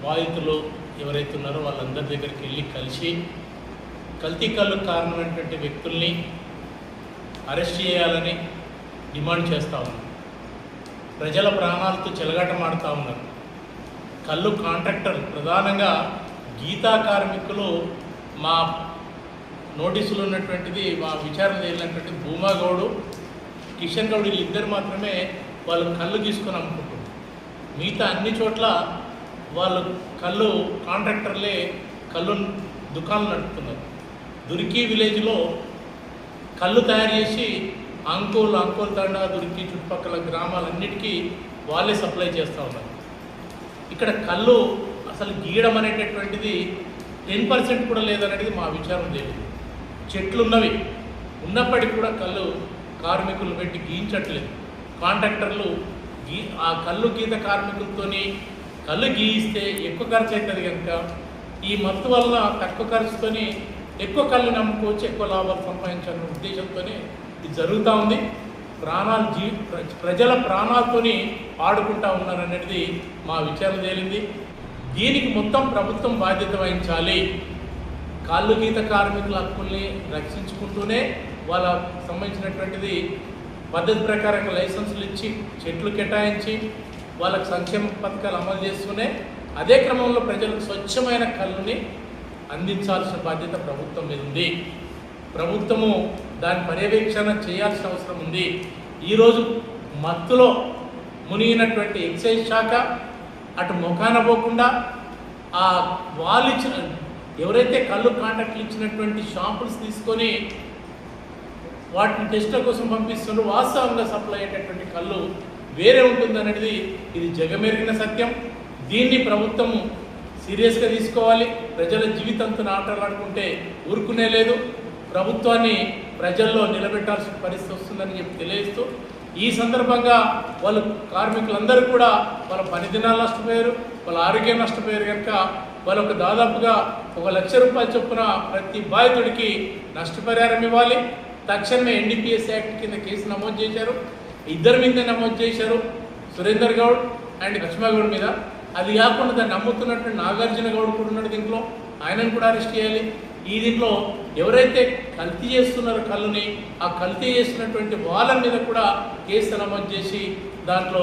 బాధితులు ఎవరైతే ఉన్నారో వాళ్ళందరి దగ్గరికి వెళ్ళి కలిసి కల్తీ కళ్ళకు కారణమైనటువంటి వ్యక్తుల్ని అరెస్ట్ చేయాలని డిమాండ్ చేస్తూ ఉన్నారు. ప్రజల ప్రాణాలతో చెలగాటమాడుతూ ఉన్నారు. కళ్ళు కాంట్రాక్టర్ ప్రధానంగా గీతా కార్మికులు మా నోటీసులు ఉన్నటువంటిది మా విచారణ చేయాలన్నటువంటి భూమాగౌడు, కిషన్ గౌడ్ వీళ్ళిద్దరు మాత్రమే వాళ్ళు కళ్ళు తీసుకొని అమ్ముకుంటారు. మిగతా అన్ని చోట్ల వాళ్ళు కళ్ళు కాంట్రాక్టర్లే కళ్ళు దుకాణాలు నడుపుతున్నారు. దుర్కి విలేజ్లో కళ్ళు తయారు చేసి అంకోల్ తండా, దుర్కి చుట్టుపక్కల గ్రామాలన్నిటికీ వాళ్ళే సప్లై చేస్తూ ఉన్నారు. ఇక్కడ కళ్ళు అసలు గీయడం అనేటటువంటిది 10% కూడా లేదనేది మా విచారం తెలియదు. చెట్లు ఉన్నప్పటికీ కూడా కళ్ళు కార్మికులు పెట్టి గీయించట్లేదు. కాంట్రాక్టర్లు ఆ కళ్ళు గీత కార్మికులతో కళ్ళు గీయిస్తే ఎక్కువ ఖర్చు అవుతుంది కనుక ఈ మత్తు వల్ల తక్కువ ఖర్చుతోని ఎక్కువ కళ్ళు నమ్ముకోవచ్చు, ఎక్కువ లాభాలు సంపాదించాలనే ఉద్దేశంతో ఇది జరుగుతూ ఉంది. ప్రజల ప్రాణాలతోని ఆడుకుంటూ ఉన్నారనేది మా విచారణ తేలింది. దీనికి మొత్తం ప్రభుత్వం బాధ్యత వహించాలి. కాళ్ళు గీత కార్మికుల హక్కుల్ని రక్షించుకుంటూనే వాళ్ళ సంబంధించినటువంటిది పద్ధతి ప్రకారం లైసెన్సులు ఇచ్చి చెట్లు కేటాయించి వాళ్ళకు సంక్షేమ పథకాలు అమలు చేస్తూనే అదే క్రమంలో ప్రజలకు స్వచ్ఛమైన కళ్ళుని అందించాల్సిన బాధ్యత ప్రభుత్వం మీద ఉంది. ప్రభుత్వము దాని పర్యవేక్షణ చేయాల్సిన అవసరం ఉంది. ఈరోజు మత్తులో మునిగినటువంటి ఎక్సైజ్ శాఖ అటు ముఖాన పోకుండా ఆ వాళ్ళు ఇచ్చిన ఎవరైతే కళ్ళు కాంట్రాక్ట్లు ఇచ్చినటువంటి షాంపుల్స్ తీసుకొని వాటిని టెస్ట్ల కోసం పంపిస్తున్నారు, వాస్తవంగా సప్లై అయ్యేటటువంటి కళ్ళు వేరే ఉంటుందనేది ఇది జగమెరిగిన సత్యం. దీన్ని ప్రభుత్వము సీరియస్గా తీసుకోవాలి. ప్రజల జీవితంతో ఆటలాడుకుంటే ఊరుకునే లేదు. ప్రభుత్వాన్ని ప్రజల్లో నిలబెట్టాల్సిన పరిస్థితి వస్తుందని చెప్పి తెలియజేస్తూ ఈ సందర్భంగా వాళ్ళు కార్మికులందరూ కూడా వాళ్ళ పని దినాలు నష్టపోయారు, వాళ్ళ ఆరోగ్యం నష్టపోయారు కనుక వాళ్ళకు దాదాపుగా ₹1,00,000 చొప్పున ప్రతి బాధితుడికి నష్టపరిహారం ఇవ్వాలి. తక్షణమే NDPS యాక్ట్ కింద కేసు నమోదు చేశారు. ఇద్దరి మీద నమోదు చేశారు, సురేందర్ గౌడ్ అండ్ లక్ష్మగౌడ్ మీద. అది కాకుండా దాన్ని నమ్ముతున్నటువంటి నాగార్జున గౌడ్ కూడా ఉన్నాడు దీంట్లో, ఆయనను కూడా అరెస్ట్ చేయాలి. ఈ దీంట్లో ఎవరైతే కల్తీ చేస్తున్నారో కళ్ళుని, ఆ కల్తీ చేస్తున్నటువంటి వాళ్ళ మీద కూడా కేసు నమోదు చేసి దాంట్లో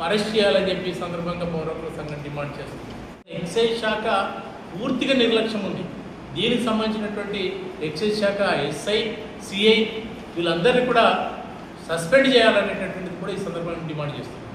అరెస్ట్ చేయాలని చెప్పి సందర్భంగా పౌరకుల సంఘం డిమాండ్ చేస్తుంది. ఎక్సైజ్ శాఖ పూర్తిగా నిర్లక్ష్యం ఉంది. దీనికి సంబంధించినటువంటి ఎక్సైజ్ శాఖ SI, CI వీళ్ళందరినీ కూడా సస్పెండ్ చేయాలనేటటువంటిది కూడా ఈ సందర్భంగా డిమాండ్ చేస్తుంది.